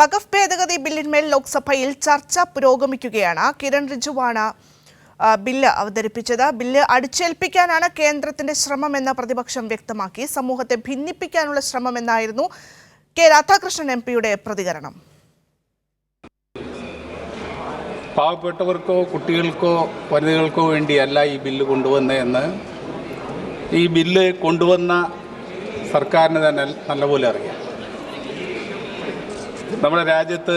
വഖഫ് ഭേദഗതി ബില്ലിന്മേൽ ലോക്സഭയിൽ ചർച്ച പുരോഗമിക്കുകയാണ്. കിരൺ റിജിജുവാണ് ബില്ല് അവതരിപ്പിച്ചത്. ബില്ല് അടിച്ചേൽപ്പിക്കാനാണ് കേന്ദ്രത്തിന്റെ ശ്രമമെന്ന് പ്രതിപക്ഷം വ്യക്തമാക്കി. സമൂഹത്തെ ഭിന്നിപ്പിക്കാനുള്ള ശ്രമമെന്നായിരുന്നു കെ രാധാകൃഷ്ണൻ എംപിയുടെ പ്രതികരണം. പാവപ്പെട്ടവർക്കോ കുട്ടികൾക്കോ വനിതകൾക്കോ വേണ്ടിയല്ല ഈ ബില്ല് കൊണ്ടുവന്നതെന്ന് ഈ ബില്ല് കൊണ്ടുവന്ന സർക്കാരിന് തന്നെ നല്ലപോലെ അറിയാം. നമ്മുടെ രാജ്യത്ത്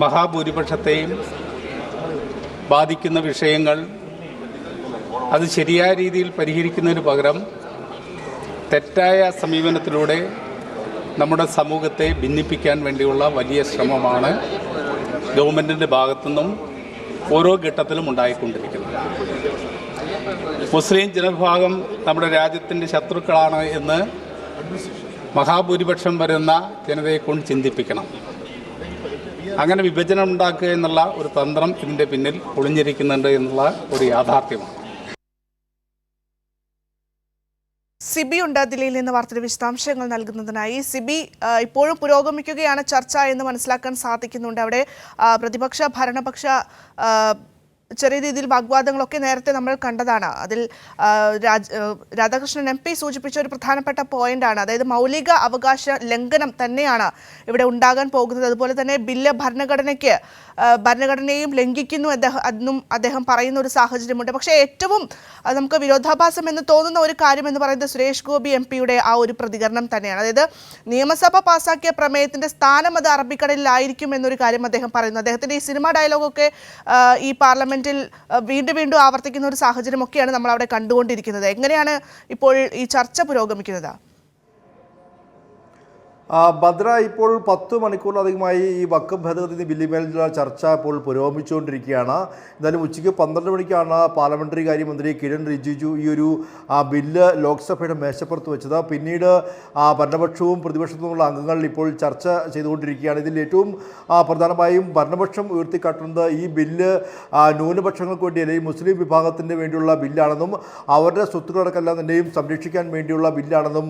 മഹാഭൂരിപക്ഷത്തെയും ബാധിക്കുന്ന വിഷയങ്ങൾ അത് ശരിയായ രീതിയിൽ പരിഹരിക്കുന്നതിന് പകരം തെറ്റായ സമീപനത്തിലൂടെ നമ്മുടെ സമൂഹത്തെ ഭിന്നിപ്പിക്കാൻ വേണ്ടിയുള്ള വലിയ ശ്രമമാണ് ഗവൺമെൻറ്റിൻ്റെ ഭാഗത്തുനിന്നും ഓരോ ഘട്ടത്തിലും ഉണ്ടായിക്കൊണ്ടിരിക്കുന്നത്. മുസ്ലിം ജനവിഭാഗം നമ്മുടെ രാജ്യത്തിൻ്റെ ശത്രുക്കളാണ് എന്ന് മഹാഭൂരിപക്ഷം വരുന്ന ജനതയെക്കൊണ്ട് ചിന്തിപ്പിക്കണം. അങ്ങനെ വിഭജനം ഉണ്ടാക്കുക എന്നുള്ള ഒരു തന്ത്രം ഇതിൻ്റെ പിന്നിൽ ഒളിഞ്ഞിരിക്കുന്നുണ്ട് എന്നുള്ള ഒരു യാഥാർത്ഥ്യമാണ്. സിബി ഉണ്ട് ദില്ലിയിൽ നിന്ന് വാർത്തയുടെ വിശദാംശങ്ങൾ നൽകുന്നതിനായി. സിബി, ഇപ്പോഴും പുരോഗമിക്കുകയാണ് ചർച്ച എന്ന് മനസ്സിലാക്കാൻ സാധിക്കുന്നുണ്ട്. അവിടെ പ്രതിപക്ഷ ഭരണപക്ഷ ചെറിയ രീതിയിൽ വാഗ്വാദങ്ങളൊക്കെ നേരത്തെ നമ്മൾ കണ്ടതാണ്. അതിൽ രാധാകൃഷ്ണൻ എംപി സൂചിപ്പിച്ച ഒരു പ്രധാനപ്പെട്ട പോയിന്റാണ്, അതായത് മൗലിക അവകാശ ലംഘനം തന്നെയാണ് ഇവിടെ ഉണ്ടാകാൻ പോകുന്നത്. അതുപോലെ തന്നെ ബില്ല് ഭരണഘടനയെയും ലംഘിക്കുന്നു എന്നും അദ്ദേഹം പറയുന്ന ഒരു സാഹചര്യമുണ്ട്. പക്ഷേ ഏറ്റവും നമുക്ക് വിരോധാഭാസം എന്ന് തോന്നുന്ന ഒരു കാര്യം എന്ന് പറയുന്നത് സുരേഷ് ഗോപി എംപിയുടെ ആ ഒരു പ്രതികരണം തന്നെയാണ്. അതായത് നിയമസഭ പാസാക്കിയ പ്രമേയത്തിന്റെ സ്ഥാനം അത് അറബിക്കടലിലായിരിക്കും എന്നൊരു കാര്യം അദ്ദേഹം പറയുന്നു. അദ്ദേഹത്തിന്റെ ഈ സിനിമ ഡയലോഗൊക്കെ ഈ പാർലമെന്റ് വീണ്ടും ആവർത്തിക്കുന്ന ഒരു സാഹചര്യമൊക്കെയാണ് നമ്മൾ അവിടെ കണ്ടുകൊണ്ടിരിക്കുന്നത്. എങ്ങനെയാണ് ഇപ്പോൾ ഈ ചർച്ച പുരോഗമിക്കുന്നത്? ഭദ്ര, ഇപ്പോൾ 10 മണിക്കൂറിലധികമായി ഈ വഖഫ് ഭേദഗതി ബില്ലിന്മേലുള്ള ചർച്ച ഇപ്പോൾ പുരോഗമിച്ചുകൊണ്ടിരിക്കുകയാണ്. എന്തായാലും ഉച്ചയ്ക്ക് 12 മണിക്കാണ് പാർലമെന്ററി കാര്യമന്ത്രി കിരൺ റിജിജു ഈ ഒരു ബില്ല് ലോക്സഭയുടെ മേശപ്പുറത്ത് വെച്ചത്. പിന്നീട് ഭരണപക്ഷവും പ്രതിപക്ഷത്തുമുള്ള അംഗങ്ങൾ ഇപ്പോൾ ചർച്ച ചെയ്തുകൊണ്ടിരിക്കുകയാണ്. ഇതിൽ ഏറ്റവും പ്രധാനമായും ഭരണപക്ഷം ഉയർത്തിക്കാട്ടുന്നത് ഈ ബില്ല് ന്യൂനപക്ഷങ്ങൾക്ക് വേണ്ടി അല്ലെങ്കിൽ മുസ്ലിം വിഭാഗത്തിന് വേണ്ടിയുള്ള ബില്ലാണെന്നും അവരുടെ തന്നെയും സംരക്ഷിക്കാൻ വേണ്ടിയുള്ള ബില്ലാണെന്നും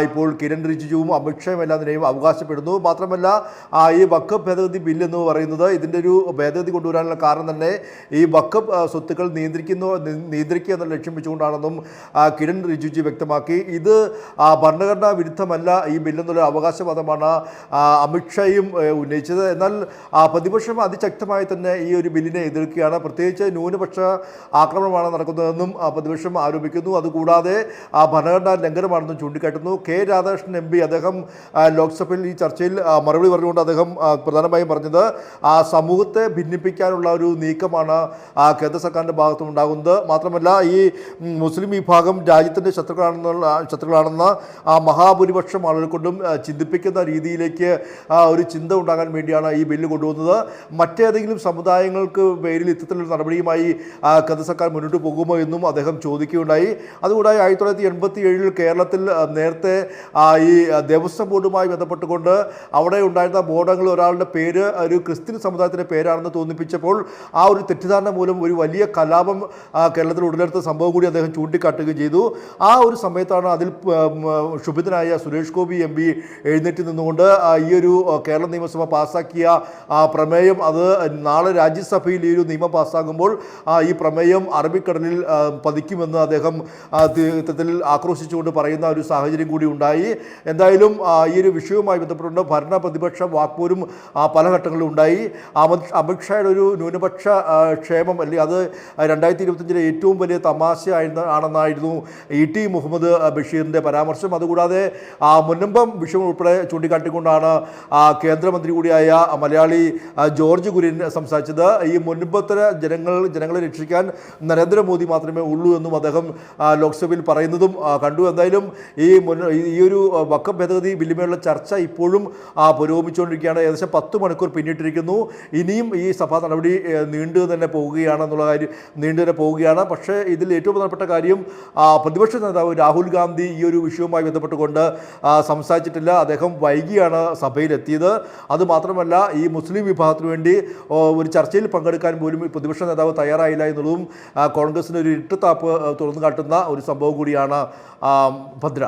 ഇപ്പോൾ കിരൺ റിജിജുവും അമിത്ഷായും യും അവകാശപ്പെടുന്നു. മാത്രമല്ല, ഈ വഖഫ് ഭേദഗതി ബില്ല് എന്ന് പറയുന്നത് ഇതിൻ്റെ ഒരു ഭേദഗതി കൊണ്ടുവരാനുള്ള കാരണം തന്നെ ഈ വഖഫ് സ്വത്തുക്കൾ നിയന്ത്രിക്കുക എന്ന ലക്ഷ്യം വെച്ചുകൊണ്ടാണെന്നും കിരൺ റിജിജു വ്യക്തമാക്കി. ഇത് ഭരണഘടനാ വിരുദ്ധമല്ല ഈ ബില്ലെന്നുള്ള അവകാശവാദമാണ് അമിത്ഷായും ഉന്നയിച്ചത്. എന്നാൽ പ്രതിപക്ഷം അതിശക്തമായി തന്നെ ഈ ഒരു ബില്ലിനെ എതിർക്കുകയാണ്. പ്രത്യേകിച്ച് ന്യൂനപക്ഷ ആക്രമണമാണ് നടക്കുന്നതെന്നും പ്രതിപക്ഷം ആരോപിക്കുന്നു. അതുകൂടാതെ ഭരണഘടനാ ലംഘനമാണെന്നും ചൂണ്ടിക്കാട്ടുന്നു. കെ രാധാകൃഷ്ണൻ എം പി അദ്ദേഹം ലോക്സഭയിൽ ഈ ചർച്ചയിൽ മറുപടി പറഞ്ഞുകൊണ്ട് അദ്ദേഹം പ്രധാനമായും പറഞ്ഞത് സമൂഹത്തെ ഭിന്നിപ്പിക്കാനുള്ള ഒരു നീക്കമാണ് കേന്ദ്ര സർക്കാരിൻ്റെ ഭാഗത്തും ഉണ്ടാകുന്നത്. മാത്രമല്ല, ഈ മുസ്ലിം വിഭാഗം രാജ്യത്തിൻ്റെ ശത്രുക്കളാണെന്ന മഹാഭൂരിപക്ഷം ആളുകൾ കൊണ്ടും ചിന്തിപ്പിക്കുന്ന രീതിയിലേക്ക് ഒരു ചിന്ത ഉണ്ടാകാൻ വേണ്ടിയാണ് ഈ ബില്ല് കൊണ്ടുവന്നത്. മറ്റേതെങ്കിലും സമുദായങ്ങൾക്ക് പേരിൽ ഇത്തരത്തിലൊരു നടപടിയുമായി കേന്ദ്ര സർക്കാർ മുന്നോട്ട് പോകുമോ എന്നും അദ്ദേഹം ചോദിക്കുകയുണ്ടായി. അതുകൂടാതെ 1987 കേരളത്തിൽ നേരത്തെ ഈ ദേവസ്വം ബോർഡുമായി ബന്ധപ്പെട്ടുകൊണ്ട് അവിടെ ഉണ്ടായിരുന്ന ബോർഡുകളിൽ ഒരാളുടെ പേര് ഒരു ക്രിസ്ത്യൻ സമുദായത്തിൻ്റെ പേരാണെന്ന് തോന്നിപ്പിച്ചപ്പോൾ ആ ഒരു തെറ്റിദ്ധാരണ മൂലം ഒരു വലിയ കലാപം കേരളത്തിൽ ഉടലെടുത്ത സംഭവം കൂടി അദ്ദേഹം ചൂണ്ടിക്കാട്ടുകയും ചെയ്തു. ആ ഒരു സമയത്താണ് അതിൽ ക്ഷുഭിതനായ സുരേഷ് ഗോപി എം പി എഴുന്നേറ്റ് നിന്നുകൊണ്ട് ഈ ഒരു കേരള നിയമസഭ പാസ്സാക്കിയ പ്രമേയം അത് നാളെ രാജ്യസഭയിൽ ഈ ഒരു നിയമം പാസ്സാകുമ്പോൾ ഈ പ്രമേയം അറബിക്കടലിൽ പതിക്കുമെന്ന് അദ്ദേഹം ഇത്തരത്തിൽ ആക്രോശിച്ചുകൊണ്ട് പറയുന്ന ഒരു സാഹചര്യം കൂടി ഉണ്ടായി. എന്തായാലും ഈ ഒരു വിഷയവുമായി ബന്ധപ്പെട്ടുകൊണ്ട് ഭരണ പ്രതിപക്ഷ വാക്പോരും പല ഘട്ടങ്ങളിലും ഉണ്ടായി. അമിത്ഷായുടെ ഒരു ന്യൂനപക്ഷ ക്ഷേമം അല്ലെങ്കിൽ അത് 2025 ഏറ്റവും വലിയ തമാശ ആണെന്നായിരുന്നു ET മുഹമ്മദ് ബഷീറിൻ്റെ പരാമർശം. അതുകൂടാതെ മുനമ്പം വിഷയം ഉൾപ്പെടെ ചൂണ്ടിക്കാട്ടിക്കൊണ്ടാണ് കേന്ദ്രമന്ത്രി കൂടിയായ മലയാളി ജോർജ് കുര്യൻ സംസാരിച്ചത്. ഈ മുൻപത്തര ജനങ്ങളെ രക്ഷിക്കാൻ നരേന്ദ്രമോദി മാത്രമേ ഉള്ളൂ എന്നും അദ്ദേഹം ലോക്സഭയിൽ പറയുന്നതും കണ്ടു. എന്തായാലും ഈ ഒരു വഖഫ് ഭേദഗതി ബില്ലുമേലുള്ള ചർച്ച ഇപ്പോഴും പുരോഗമിച്ചുകൊണ്ടിരിക്കുകയാണ്. ഏകദേശം 10 മണിക്കൂർ പിന്നിട്ടിരിക്കുന്നു. ഇനിയും ഈ സഭാ നടപടി നീണ്ടു തന്നെ പോവുകയാണ്. പക്ഷേ ഇതിൽ ഏറ്റവും പ്രധാനപ്പെട്ട കാര്യം പ്രതിപക്ഷ നേതാവ് രാഹുൽ ഗാന്ധി ഈ ഒരു വിഷയവുമായി ബന്ധപ്പെട്ടുകൊണ്ട് സംസാരിച്ചിട്ടില്ല. അദ്ദേഹം വൈകിയാണ് സഭയിലെത്തിയത്. അതുമാത്രമല്ല, ഈ മുസ്ലിം വിഭാഗത്തിന് വേണ്ടി ഒരു ചർച്ചയിൽ പങ്കെടുക്കാൻ പോലും പ്രതിപക്ഷ നേതാവ് തയ്യാറായില്ല എന്നുള്ളതും കോൺഗ്രസിന് ഒരു ഇട്ടുതാപ്പ് തുറന്നു കാട്ടുന്ന ഒരു സംഭവം കൂടിയാണ്. ഭദ്ര.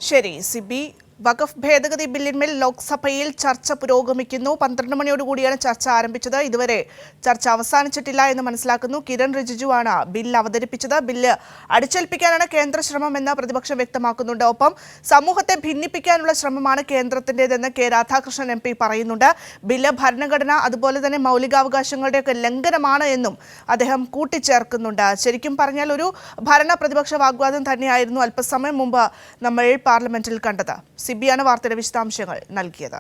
ശരി സിബി. വഖഫ് ഭേദഗതി ബില്ലിന്മേൽ ലോക്സഭയിൽ ചർച്ച പുരോഗമിക്കുന്നു. 12 മണിയോടുകൂടിയാണ് ചർച്ച ആരംഭിച്ചത്. ഇതുവരെ ചർച്ച അവസാനിച്ചിട്ടില്ല എന്ന് മനസ്സിലാക്കുന്നു. കിരൺ റിജിജു ആണ് ബില്ല് അവതരിപ്പിച്ചത്. ബില്ല് അടിച്ചേൽപ്പിക്കാനാണ് കേന്ദ്ര ശ്രമമെന്ന് പ്രതിപക്ഷം വ്യക്തമാക്കുന്നുണ്ട്. ഒപ്പം സമൂഹത്തെ ഭിന്നിപ്പിക്കാനുള്ള ശ്രമമാണ് കേന്ദ്രത്തിൻ്റെതെന്ന് കെ രാധാകൃഷ്ണൻ MP പറയുന്നുണ്ട്. ബില്ല് ഭരണഘടന അതുപോലെ തന്നെ മൗലികാവകാശങ്ങളുടെയൊക്കെ ലംഘനമാണ് എന്നും അദ്ദേഹം കൂട്ടിച്ചേർക്കുന്നുണ്ട്. ശരിക്കും പറഞ്ഞാൽ ഒരു ഭരണ പ്രതിപക്ഷ വാഗ്വാദം തന്നെയായിരുന്നു അല്പസമയം മുമ്പ് നമ്മൾ പാർലമെന്റിൽ കണ്ടത്. സിബിയാണ് വാർത്തയുടെ വിശദാംശങ്ങൾ നൽകിയത്.